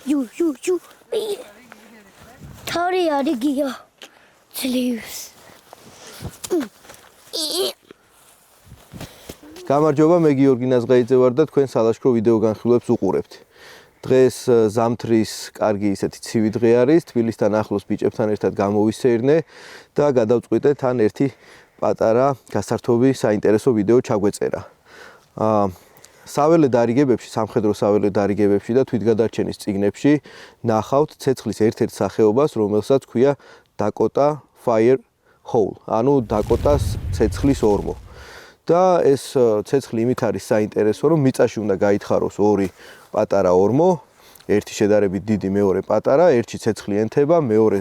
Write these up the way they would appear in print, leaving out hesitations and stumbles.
Ju. Tori arigio. Ძლივს. გამარჯობა, მე გიორგი ნაზღაიძე ვარ და თქვენ სალაშქრო ვიდეო განხილვებს უყურებთ. დღეს ზამთრის კარგი ისეთი ცივი დღე არის, თბილისთან ახლოს ბიჭებთან ერთად გამოვისეირნე და გადავწყვიტე თან ერთი პატარა გასართობი საინტერესო ვიდეო ჩაგვეწერა. საველე დარიგებებში, სამხედრო საველე დარიგებებში და თვითგადარჩენის წიგნებში ნახავთ ცეცხლის ერთ-ერთ სახეობას, რომელსაც ქვია Dakota Fire Hole, ანუ დაკოტას ცეცხლის ორმო. და ეს ცეცხლი იმით არის საინტერესო, რომ მიწაში უნდა გაითხაროს ორი პატარა ორმო, ერთი შედარებით დიდი, მეორე პატარა, ერთი ცეცხლი ენთება, მეორე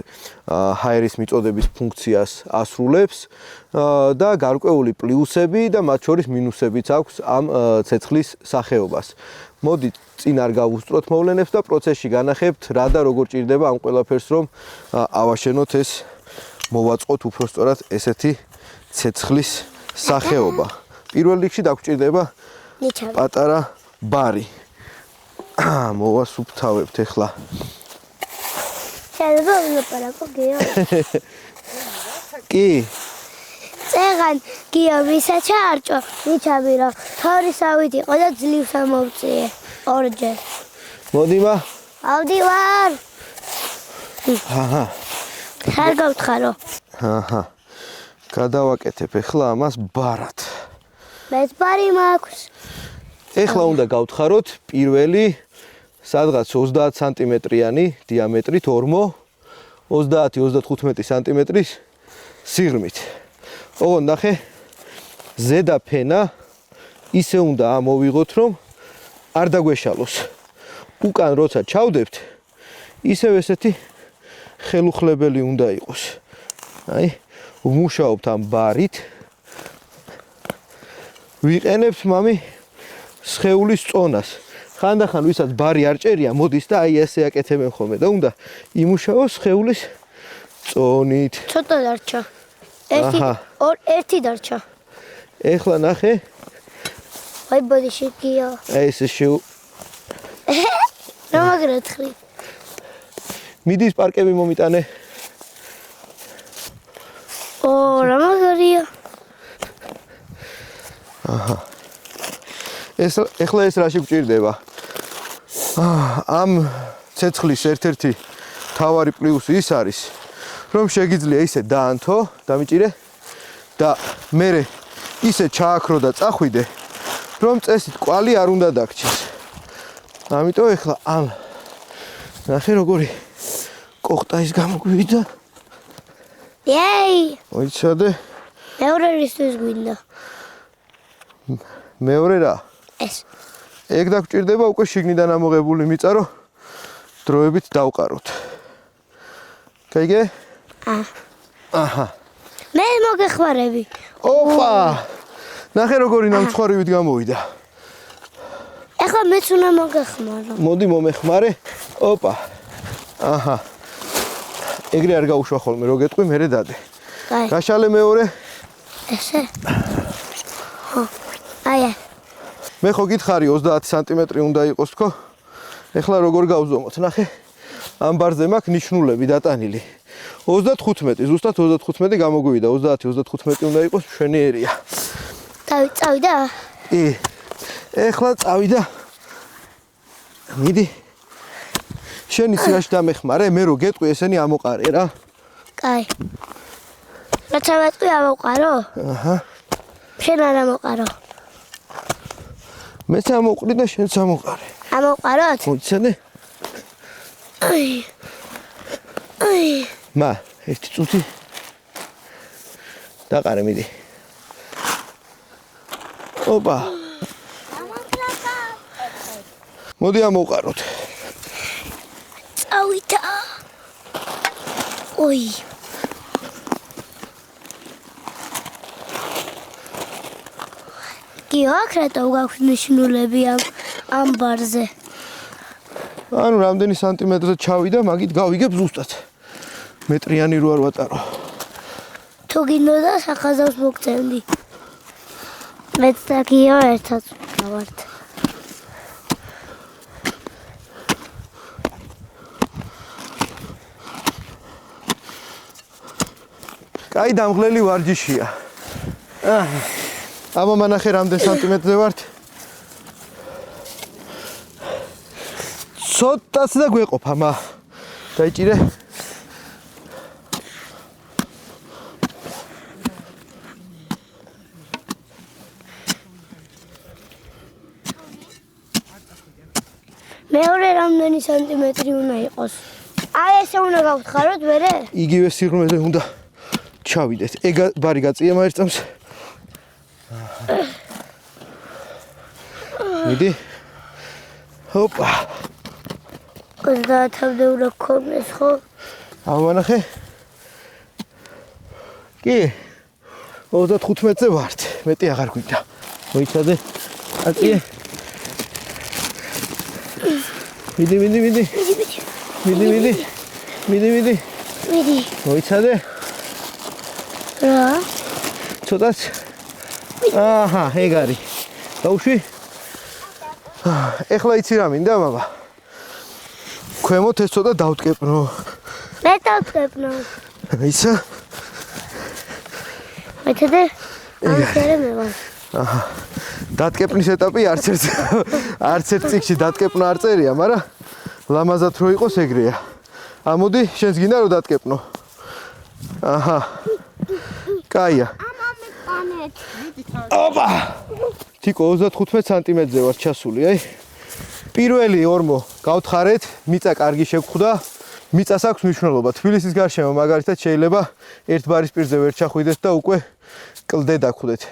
ჰაერის მიწოდების ფუნქციას ასრულებს და გარკვეული პლუსები და მათ შორის მინუსებიც აქვს ამ ცეცხლის სახეობას. მოდი წინ არ გავუსწროთ მოვლენებს და პროცესში განახებთ რა და როგორ ჭირდება ამ ყველაფერს, რომ ავაშენოთ ეს მოვაწყოთ უпростоრად ესეთი ცეცხლის სახეობა. პირველ რიგში დაგვჭირდება პატარა ბარი. მოვასუფთავებთ ახლა. შეიძლება ვილაპარაკო გიო. კი. წეგან გიო ვისა ჩაარჭო, მიჩაბი რომ თორისავით იყო და ძლივს ამოვწიე. ორჯერ. მოდიმა. ავდივარ. აჰა. ხარ გავთხარო. აჰა. გადავაკეთებ ახლა ამას ბარად. მეც ბარი მაქვს. ახლა უნდა გავთხაროთ პირველი სადღაც 30 სანტიმეტრიანი დიამეტრით ორმო, 30-35 სანტიმეტრის სიღრმით. ოღონდ ნახე, ზედა ფენა ისე უნდა ამოვიღოთ, რომ არ დაგვეშალოს. უკან როცა ჩავდებთ, ისევ ესეთი ხელუხლებელი უნდა იყოს. აი, ვმუშაობთ ამ ბარით. ვიყენებთ მამი სხეულის წონას. ხანდახან ვისაც ბარი არ ჭერია, მოდის და აი ესე აკეთებენ ხოლმე და უნდა იმუშაოს სხეულის წონით. ცოტა დარჩა. ერთი დარჩა. ეხლა ნახე. აი ბოდიში გიო. ესე შეუ. რა მაგრათხრი. მიდის პარკები მომიტანე. რა მაგრია. აჰა. ეხლა ეს რაში გვჭირდება? ამ ცეცხლის ერთ-ერთი თავარი პლუსი ის არის, რომ შეგიძლია ისე დაანთო, დამიჭირე და მერე ისე ჩააქრო და წახვიდე, რომ წესით კვალი არ უნდა დაგჭირს. ამიტომ ეხლა ამ ნახე როგორი კოხტა ის გამოგვივიდა. იეი! მოიცადე. მეორე რისთვის გვინდა? მეორე რა? ეს. ეგ დაგჭირდება უკვე შიგნიდან ამოღებული მიწა, რომ დროებით დავყაროთ. კაიგე? აჰა. მე მოგეხმარები. ოპა! ნახე როგორი ნამცხვარივით გამოვიდა. ეხლა მეც უნდა მოგეხმარო. მოდი მომეხმარე. ოპა. აჰა. ეგრე არ გაუშვა ხოლმე, რო გეტყვი, მერე დადე. კაი. გაშალე მეორე. ესე. აი. მე ხო გითხარი 30 სანტიმეტრი უნდა იყოს თქო. ეხლა როგორ გავზომოთ, ნახე. ამ ბარზე მაქვს ნიშნულები დატანილი. 35, ზუსტად 35 გამოგვივიდა. 30-35 უნდა იყოს მშვენიერია. წავიდა? კი. ეხლა წავიდა. მიდი. შენი სიაში დამეხმარე, მე რო გეტყვი ესენი ამოყარე რა. კაი. რაცა ვეტყვი ამოყარო? აჰა. შენ არ ამოყარო. მეც ამოყრი და შენც ამოყარე. ამოყაროთ? მოიცადე. აი. მა, ერთი წუთი. დაყარე მიდი. ოპა. მოდი ამოყაროთ. წავიდა. ოი. გიო, აქ რატო გაქვს ნიშნულები ამ ბარზე? ანუ რამდენი სანტიმეტრზე ჩავიდა, მაგით გავიგებ ზუსტად. მეტრიანი რო არ ვატარო. თუ გინდოდა სახაზავს მოგწევდი. მეც და გიო ერთად გავართ. კაი დამღლელი ვარჯიშია. აბა მანახე რამდენ სანტიმეტრზე ვართ. ცოტაც და გვეყოფ ამა. დაიჭირე. მეორე რამდენი სანტიმეტრი უნდა იყოს? აი ესე უნდა გავთხაროთ ვერე? იგივე სიღრმეზე უნდა ჩავიდეთ. ეგ ბარი გაწია მაერთ წამს. მიდი. ჰოპა. 30-მდე უნდა გქონდეს ხო? ამანახე. კი. 35-ზე ვართ. მეტი აღარ გვინდა. მოიცადე. აწიე. მიდი. მოიცადე. რა? ცოტაც. აჰა, ეგ არის. დაუშვი. ეხლა იცი რა მინდა, მამა? ქვემოთ ეს ცოტა დავტკეპნო. მე დავტკეპნო. ისა? მეცადე? ამერე მე ვარ. აჰა. დატკეპნის ეტაპი არც ერთ წიგში დატკეპნა არ წერია, მაგრამ ლამაზად რო იყოს ეგრეა. ამოდი, შენს გინდა რომ დატკეპნო. აჰა. კაია. ოპა. თიკო 35 სანტიმეტრზე ვარ ჩასული, აი. პირველი ორმო გავთხარეთ, მიწა კარგი შეგხვდა. მიწას აქვს მნიშვნელობა. თბილისის გარშემო მაგალითად შეიძლება ერთ ბარის პირზე ვერ ჩახვიდეთ და უკვე კლდე დაგხვდეთ.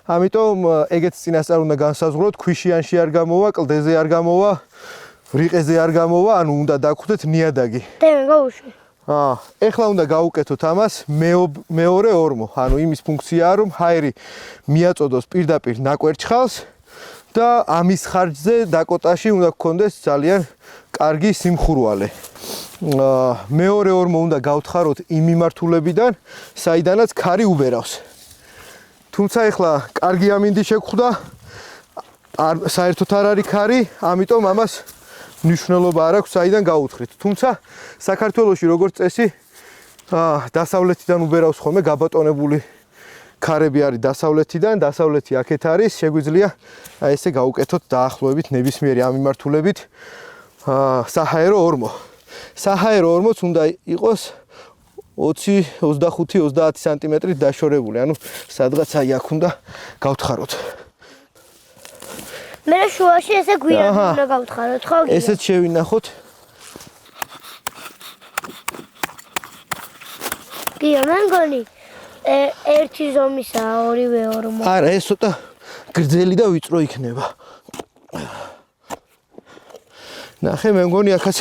ამიტომ ეგეც წინასწარ უნდა განსაზღვროთ, ქვიშიანში არ გამოვა, კლდეზე არ გამოვა, რიყეზე არ გამოვა, ანუ უნდა დაგხვდეთ ნიადაგი. დემე გავუშვი. ეხლა უნდა გავუკეთოთ ამას მეორე ორმო, ანუ იმის ფუნქციაა, რომ ჰაერი მიაწოდოს პირდაპირ ნაკვერჩხალს და ამის ხარჯზე დაკოტაში უნდა გქონდეს ძალიან კარგი სიმხურვალე. მეორე ორმო უნდა გავთხაროთ იმ მიმართულებიდან, საიდანაც ქარი უბერავს. თუმცა ეხლა კარგი ამინდი შეგხვდა, საერთოდ არ არის ქარი, ამიტომ ამას მნიშვნელობა არ აქვს, საიდან გაუთხრით. თუმცა საქართველოში როგორც წესი, დასავლეთიდან უბერავს ხოლმე გაბატონებული ქარები არის დასავლეთიდან, დასავლეთი აქეთ არის, შეგვიძლია აი ესე გავუკეთოთ დაახლოებით ნებისმიერი ამ მიმართულებით საჰაერო ორმო. საჰაერო ორმოც უნდა იყოს 25-30 სანტიმეტრით დაშორებული, ანუ სადღაც აი აქ უნდა გავთხაროთ. მე შუაში ესე გვირაბი უნდა გავთხაროთ, ხო? ესეც შევინახოთ. გია, მე მგონი ერთი ზომისაა, ორივე ორმო. არა, ეს ცოტა გრძელი და ვიწრო იქნება. ნახე, მე მგონი აქაც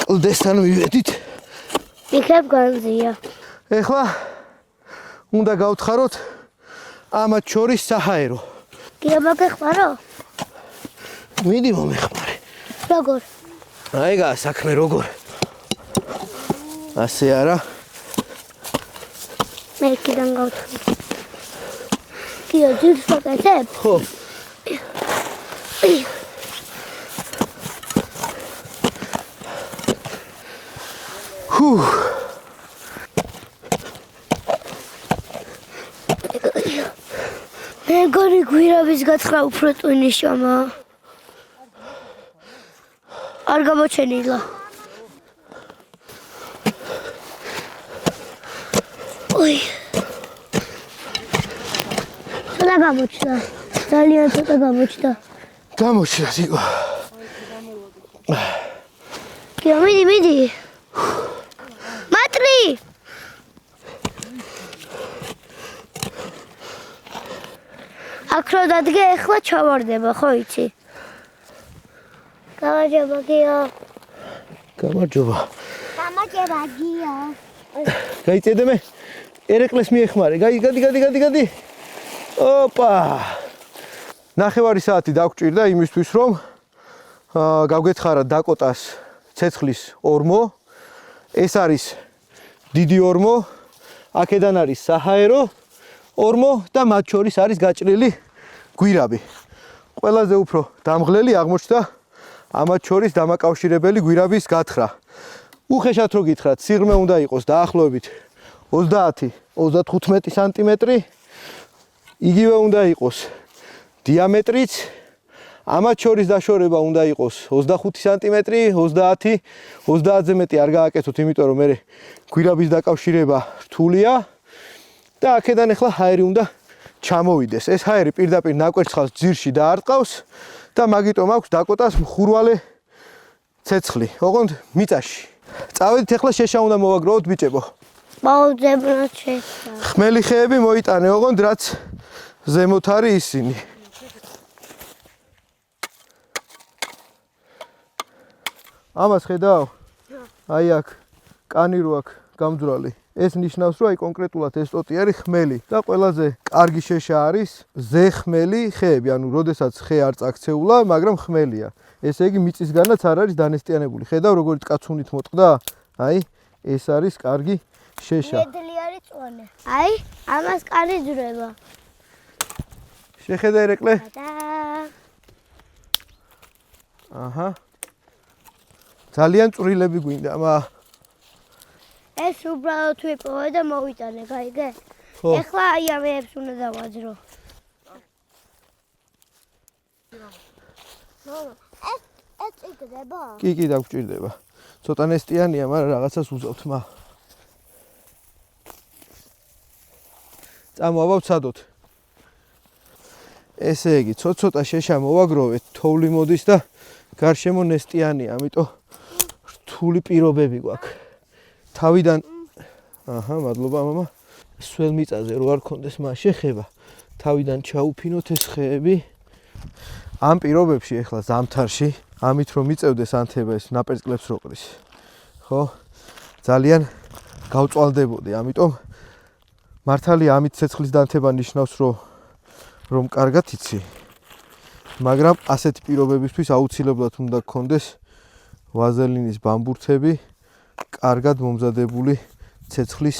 კლდესთან ვივედით. იქნებ განზია. ეხლა უნდა გავთხაროთ ამათ შორის საჰაერო. გია, მაგეხმარო? მიდი მომეხმარე. როგორ? აიგა საქმე როგორ. ასე არა. მე კიდან გავთხარი. გია, ძილს ვაკეთებ? ხო. მე მგონი გვირაბის გათხრა უფრო ტვინიშამა. არ გამოჩენილა. ოი. ცოტა გამოჩნდა. ძალიან ცოტა გამოჩნდა. გამოჩნდა სიკო. გია, მიდი. მატრი! აქ რო დადგე, ეხლა ჩავარდება, ხო იცი? გამარჯობა, გია. გამარჯობა. გამარჯობა, გია. გაიწედე მე. ერეკლეს მიეხმარე. გადი. ოპა. ნახევარი საათი დაგჭირდა იმისთვის, რომ გავგეთხარა დაკოტას ცეცხლის ორმო. ეს არის დიდი ორმო, აქედან არის საჰაერო ორმო და მათ შორის არის გაჭრილი გვირაბი. ყველაზე უფრო დამღლელი აღმოჩნდა ამათ შორის დამაკავშირებელი გვირაბის გათხრა. უხეშად რო გითხრათ, სიღრმე უნდა იყოს დაახლოებით 30, 35 სანტიმეტრი. იგივე უნდა იყოს დიამეტრიც. ამათ შორის დაშორება უნდა იყოს 25 სანტიმეტრი, 30, 30-ზე მეტი არ გააკეთოთ, იმიტომ რომ მე გვირაბის დაკავშირება რთულია და აქედან ახლა ჰაერი უნდა ჩამოვიდეს. ეს ჰაერი პირდაპირ ნაკვერცხალს ძირში დაარტყავს და მაგიტომ აქვს დაკოტას მხურვალე ცეცხლი. ოღონდ მიწაში. წავედით ახლა შეშა უნდა მოვაგროვოთ ბიჭებო. მოუძებნოთ შეშა. ხმელი ხეები მოიტანე, ოღონდ რაც ზემოთ არის ისინი. ამას ხედავ? აი აქ კანი რო აქ გამძვრალი. ეს ნიშნავს, რომ აი კონკრეტულად ეს ტოტი არის ხმელი და ყველაზე კარგი შეშა არის ზეხმელი ხეები, ანუ როდესაც ხე არ წაქცეულა, მაგრამ ხმელია. ესე იგი მიწისგანაც არ არის დანესტიანებული. ხედავ როგორი კაცუნით მოტყდა? აი ეს არის კარგი შეშა. მედლი არის წვანე. აი ამას კარი ძრება. შეხედა ერეკლე? და აჰა. ძალიან წვრილები გვინდა, ეს უბრალოდ ვიპოვე და მოვიტანე, გაიგე? ხო. ეხლა აი ამებს უნდა დავაძრო. ეს იგდება? კი, დაგჭირდება. ცოტა ნესტიანია, მაგრამ რაღაცას უზავთ, წამოვავთ სადოთ. ესე იგი, ცოტა შეშა მოვაგროვეთ, თოვლი მოდის და გარშემო ნესტიანია, ამიტომ რთული პირობები გვაქვს. თავიდან აჰა, მადლობა მამა. სველ მიწაზე რო არ კონდეს მას შეხება, თავიდან ჩაუფინოთ ეს ხეები. ამ პირობებში ახლა ზამთარში, ამით რომ მიწევდეს ანთება ეს ნაპერწკლებს რო ყრის. ხო? ძალიან გავწვალდებოდი, ამიტომ მართალია ამით ცეცხლის დანთება ნიშნავს, რომ კარგად იცი. მაგრამ ასეთი პირობებისთვის აუცილებლად უნდა გქონდეს ვაზელინის ბამბურთები, კარგად მომზადებული ცეცხლის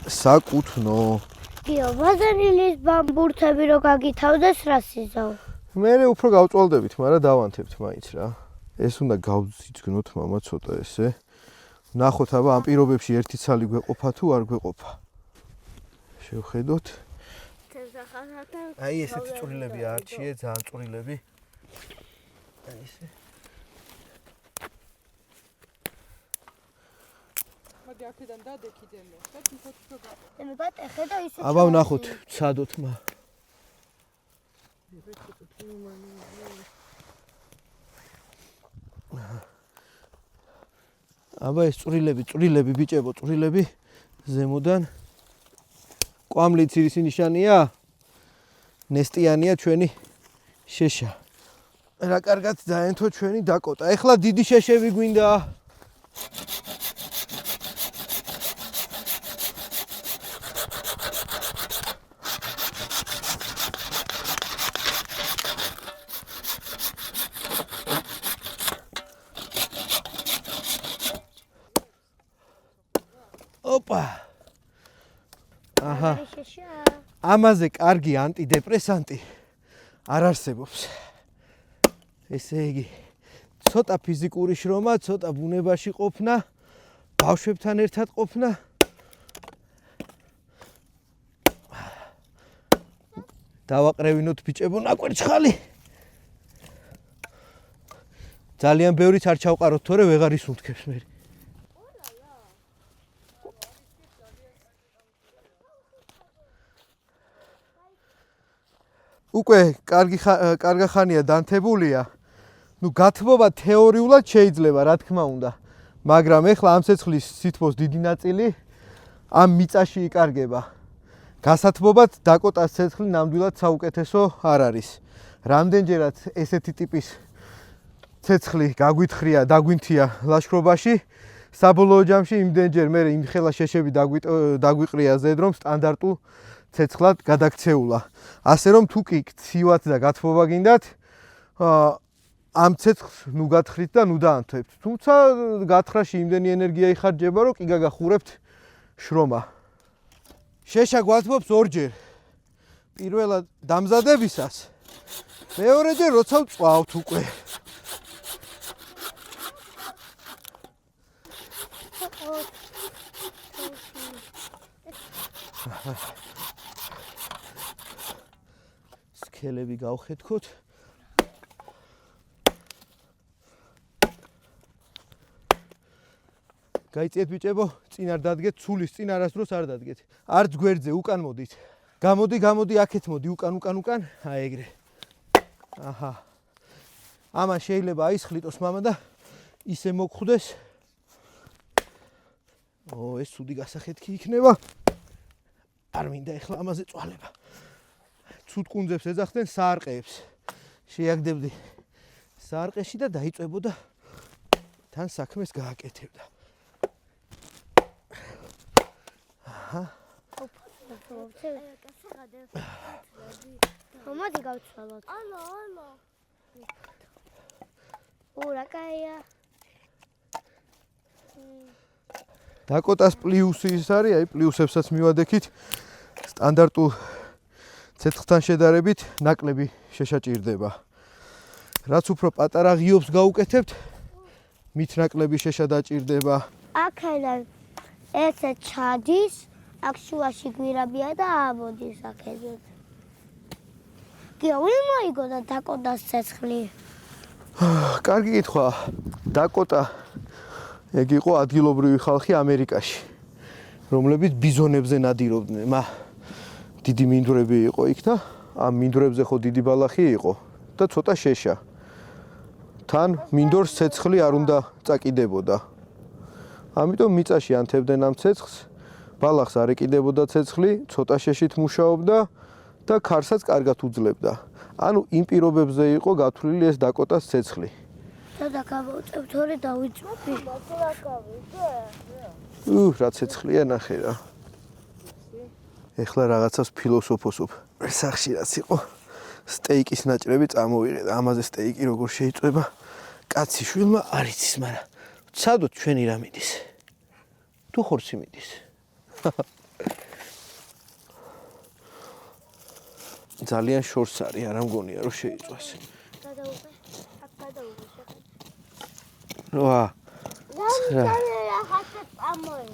საკუთნო. გიო, ვაზელინის ბამბურთები რო გაგითავდეს, რას იზავ? მე უფრო გავწვალდებით, მაგრამ დავანთებთ მაინც რა. ეს უნდა გავზიძგნოთ მამა ცოტა ესე. ნახოთ აბა ამ პირობებში ერთი ცალი გვეყოფა თუ არ გვეყოფა. შევხედოთ. აი ესეთი წვრილები არჩიე, ძალიან წვრილები. აი ესე. მოდი აქედან დადექიდემე და თვითონ მე გატეხე და ისე აბა ვნახოთ, ცადოთ მა. აბა ეს წვრილები ბიჭებო, წვრილები ზემოდან კვამლიც ის ნიშანია? ნესტიანია ჩვენი შეშა. რა კარგად დაენთო ჩვენი დაკოტა. ეხლა დიდი შეშები გვინდა. ოპა. აჰა. ამაზე კარგი ანტიდეპრესანტი არ არსებობს. ესე იგი, ცოტა ფიზიკური შრომა, ცოტა ბუნებაში ყოფნა, ბავშვებთან ერთად ყოფნა. დავაყრევინოთ ბიჭებო ნაკვერცხალი. ძალიან ბევრიც არ ჩავყაროთ, თორე ვეღარ ისუნთქებს მე. უკვე კარგი ხანია დანთებულია. ნუ გათბობა თეორიულად შეიძლება, რა თქმა უნდა. მაგრამ ეხლა ამ ცეცხლის სითბოს დიდი ნაწილი ამ მიწაში იკარგება. გასათბობად დაკოტას ცეცხლი ნამდვილად საუკეთესო არ არის. რამდენჯერაც ესეთი ტიპის ცეცხლი დაგვინთია ლაშქრობაში, საბოლოო ჯამში იმდენჯერ მე იმ ხელა შეშები დაგვიყრია ზედ, რომ სტანდარტულ ცეცხლად გადაქცეულა. ასე რომ თუ კი ცივად და გათბობა გინდათ, ამ ცეცხლს ნუ გათხრით და ნუ დაანთებთ. თუმცა გათხრაში იმდენი ენერგია იხარჯება, რომ კი გაგახურებთ შრომა. შეშა გვათბობს ორჯერ. პირველად დამზადებისას, მეორეჯერ როცა ვწვავთ უკვე. სქელები გავხეთქოთ. გაიწიეთ ბიჭებო, წინ არ დადგეთ, ცულის წინ არასდროს არ დადგეთ. არც გვერდზე უკან მოდით. გამოდი, აქეთ მოდი, უკან. აი ეგრე. აჰა. ამან შეიძლება აისხლიტოს მამა და ისე მოგხვდეს. ეს ცუდი გასახეთქი იქნება. არ მინდა ეხლა ამაზე წვალება. ცუდ კუნძებს ეძახდნენ საარყეებს. შეაგდებდი საარყეში და დაიწვებოდა თან საქმეს გააკეთებდა. მოდი გავცვალოთ. ალო. ურა კაია. დაკოტას პლუსი ის არის, აი პლუსებსაც მივადექით. სტანდარტულ ცეცხლთან შედარებით ნაკლები შეშაჭირდება. რაც უფრო პატარა ღიობს გაუკეთებთ, მით ნაკლები შეშადაჭირდება. აქედან ესე ჩადის, აქ შუაში გვირაბია და ამოდის აქედან. გიო, ვინ მოიგო და დაკოტას ცეცხლი? კარგი კითხვა. დაკოტა ეგ იყო ადგილობრივი ხალხი ამერიკაში, რომლებიც ბიზონებზე ნადირობდნენ. დიდი მინდვრები იყო იქ და ამ მინდვრებზე ხო დიდი ბალახი იყო და ცოტა შეშა. თან მინდორს ცეცხლი არ უნდა წაკიდებოდა. ამიტომ მიწაში ანთებდნენ ამ ცეცხლს, ბალახს არ ეკიდებოდა ცეცხლი, ცოტა შეშით მუშაობდა და ქარსაც კარგად უძლებდა. ანუ იმ პირობებზე იყო გათვლილი ეს დაკოტას ცეცხლი. და გავუწევთ ორი დავიწყობი. რა ცეცხლია ნახე რა. ეხლა რაღაცას ფილოსოფოსობ. სახში რაც იყო სტეიკის ნაჭრები წამოვიღე და ამაზე სტეიკი როგორ შეიწვება კაცი შვილმა არ იცის, მაგრამ ცადოთ ჩვენი რა მიდის. თუ ხორცი მიდის. ძალიან შორს არის, არა მგონია რომ შეიწვას. ვა.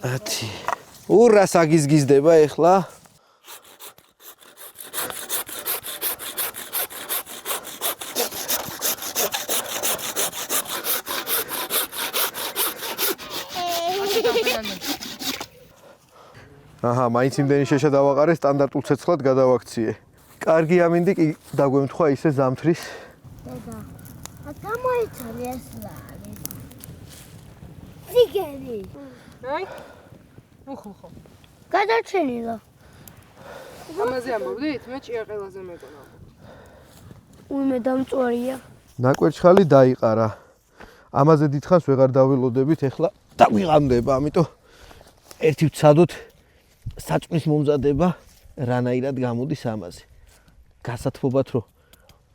ათი. ურა საგიზგიზდება ეხლა. აჰა, მაინც იმდენი შეშა დავაყარე, სტანდარტულ ცეცხლად გადავაქციე. კარგი ამინდი კი დაგვემთხვა ისე ზამთრის. დედა. გამოიცალე ეს რა არის? ციგერი. აი. უხო. გადარჩენილა. ამაზე ამბობდით? მე ჭიაყელაზე მეკონა. უიმე დამწვარია. ნაკვერჩხალი დაიყარა. ამაზე დიდხანს ვეღარ დავილოდებით, ეხლა დაგვიღამდება, ამიტომ ერთი ვცადოთ საჭმის მომზადება რანაირად გამოდის ამაზე. გასათბობად რომ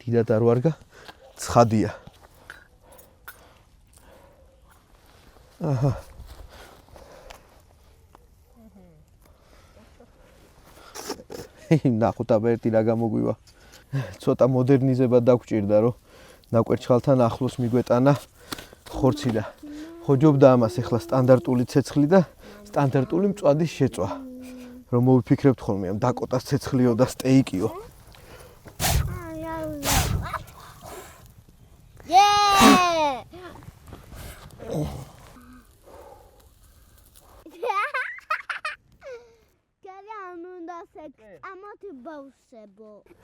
დიდად არ ვარგა, ცხადია. აჰა. ნახოთ აბა ერთი რა გამოგვივა. ცოტა მოდერნიზება დაგჭირდა რომ ნაკვერჩხალთან ახლოს მიგვეტანა ხორცი და ხოჯობდა ამას ეხლა სტანდარტული ცეცხლი და სტანდარტული მწვადის შეწვა. რომ მოვიფიქრებთ ხოლმე ამ დაკოტას ცეცხლიო და სტეიკიო.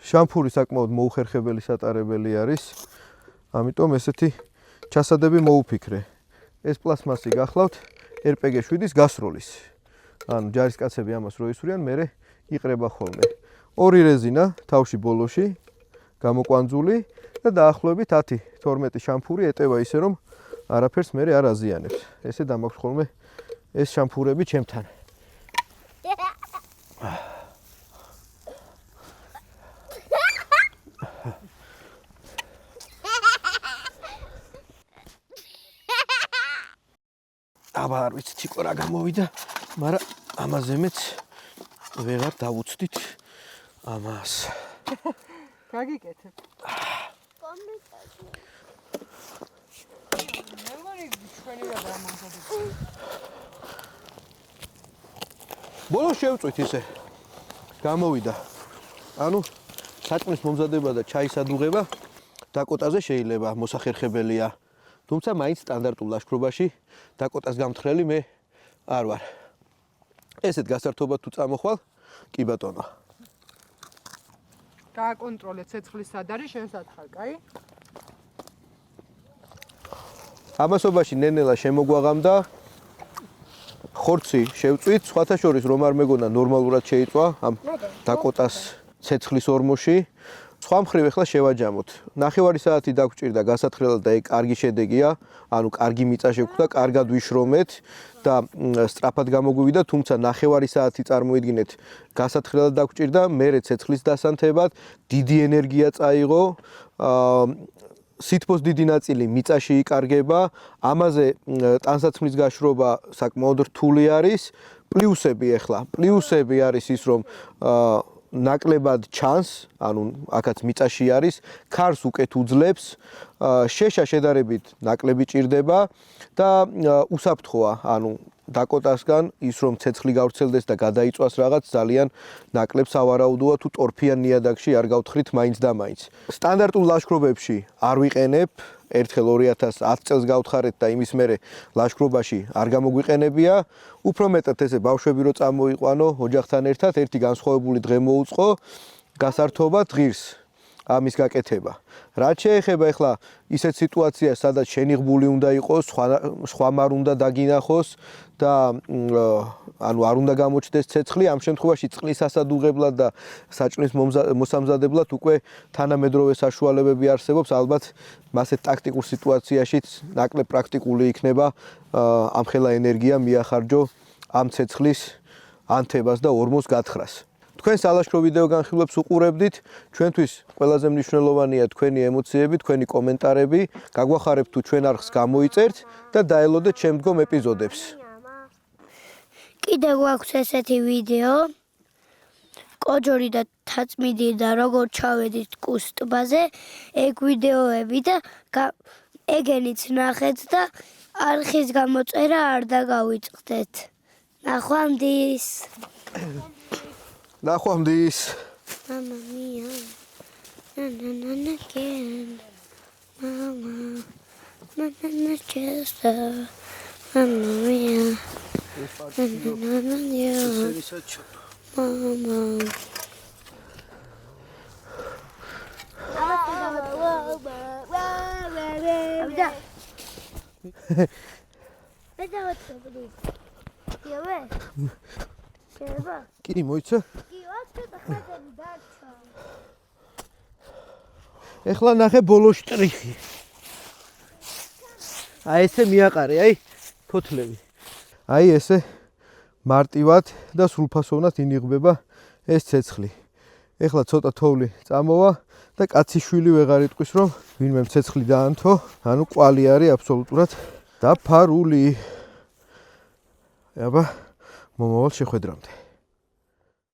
შამფური საკმაოდ მოუხერხებელი სატარებელი არის. ამიტომ ესეთი ჩასადები მოუფიქრე. ეს პლასმასი გახლავთ RPG 7-ის გასროლის. ანუ ჯარისკაცები ამას რო ისვრიან, მერე იყრება ხოლმე. ორი რეზინა თავში ბოლოში გამოკვანძული და დაახლოებით 10-12 შამფური ეტევა ისე რომ არაფერს მერე არ აზიანებს. ესე დამაქვს ხოლმე ეს შამფურები ჩემთან. აბა არ ვიცი ჩიკო რა გამოვიდა, მაგრამ ამაზე მეც ვეღარ დავუცდით ამას. გაგიკეთებ. მე მგონი ჩვენი რა დამონტადება. ბოლოს შევწვით ისე. გამოვიდა. ანუ საჭმლის მომზადება და ჩაის ადუღება დაკოტაზე შეიძლება მოსახერხებელია. თუმცა მაინც სტანდარტულ ლაშქრობაში დაკოტას გამთხრელი მე არ ვარ. ესეთ გასართობად თუ წამოხვალ, კი ბატონო. გააკონტროლე ცეცხლის სად არის შენ სათხარ, კაი? ამასობაში ნენელა შემოგვაღამდა. ხორცი შევწვით, სხვათა შორის რომ არ მეგონა ნორმალურად შეიწვა ამ დაკოტას ცეცხლის ორმოში. სხვა მხრივ ახლა შევაჯამოთ. 9 საათი დაგვჭირდა გასათხრელად და ეგ კარგი შედეგია, ანუ კარგი მიწა შეგვხვდა, კარგად ვიშრომეთ და სწრაფად გამოგვივიდა, თუმცა 9 საათი წარმოიდგინეთ გასათხრელად დაგვჭირდა, მერე ცეცხლის დასანთებად, დიდი ენერგია წაიღო, სითბოს დიდი ნაწილი მიწაში იკარგება, ამაზე ტანსაცმლის გაშრობა საკმაოდ რთული არის, პლუსები არის ის, რომ ნაკლებად ჩანს, ანუ აქაც მიწაში არის, ქარს უკეთ უძლებს, შეშა შედარებით ნაკლები ჭირდება და უსაფრთხოა, ანუ დაკოტასგან ის რომ ცეცხლი გავრცელდეს და გადაიწვას რაღაც ძალიან ნაკლებ სავარაუდოა თუ ტორფიან ნიადაგში არ გავთხრით მაინც და მაინც. სტანდარტულ ლაშქრობებში არ ვიყენებ, ერთხელ 2010 წელს გავთხარეთ და იმის მერე ლაშქრობაში არ გამოგვიყენებია. უფრო მეტად ესე ბავშვები რო წამოიყვანო ოჯახთან ერთად, ერთი განსხვავებული დღე მოუწყო, გასართობად ღირს ამის გაკეთება. რაც შეეხება ახლა ისეთ სიტუაციას, სადაც შენიღბული უნდა იყოს, სხვა მარ უნდა დაგინახოს და ანუ არ უნდა გამოჩნდეს ცეცხლი, ამ შემთხვევაში წყლის ასადუღებლად და საჭმლის მოსამზადებლად უკვე თანამედროვე საშუალებები არსებობს, ალბათ მასეთ ტაქტიკურ სიტუაციაშიც ნაკლებ პრაქტიკული იქნება ამხელა ენერგია მიახარჯო ამ ცეცხლის ანთებას და ორმოს გათხრას. თქვენ სალაშქრო ვიდეო განხილვებს უყურებდით, ჩვენთვის ყველაზე მნიშვნელოვანია თქვენი ემოციები, თქვენი კომენტარები, გაგვახარებთ თუ ჩვენ არხს გამოიწერთ და დაელოდეთ შემდგომ ეპიზოდებს. კიდევ გვაქვს ესეთი ვიდეო, კოჯორი და თაწმიდი და როგორ ჩავედით კუს ტბაზე, ეგ ვიდეოები და ეგენიც ნახეთ და არხის გამოწერა არ დაგავიწყდეთ. ნახვამდის. ნახვამდის. Mamma mia. Na na na na again. Mama. Na na na just. Mamma mia. Na na na na Mama. კი, მოიცა? ეხლა ნახე ბოლო შტრიხი. აი ესე მიაყარე, აი ფოთლები. აი ესე მარტივად და სრულფასოვნად ინიღბება ეს ცეცხლი. ეხლა ცოტა თოვლი წამოვა და კაციშვილი ვეღარ იტყვის რომ ვინმე ცეცხლი დაანთო, ანუ ყვალი არის აბსოლუტურად დაფარული. აბა, მომავალ შეხვედრამდე.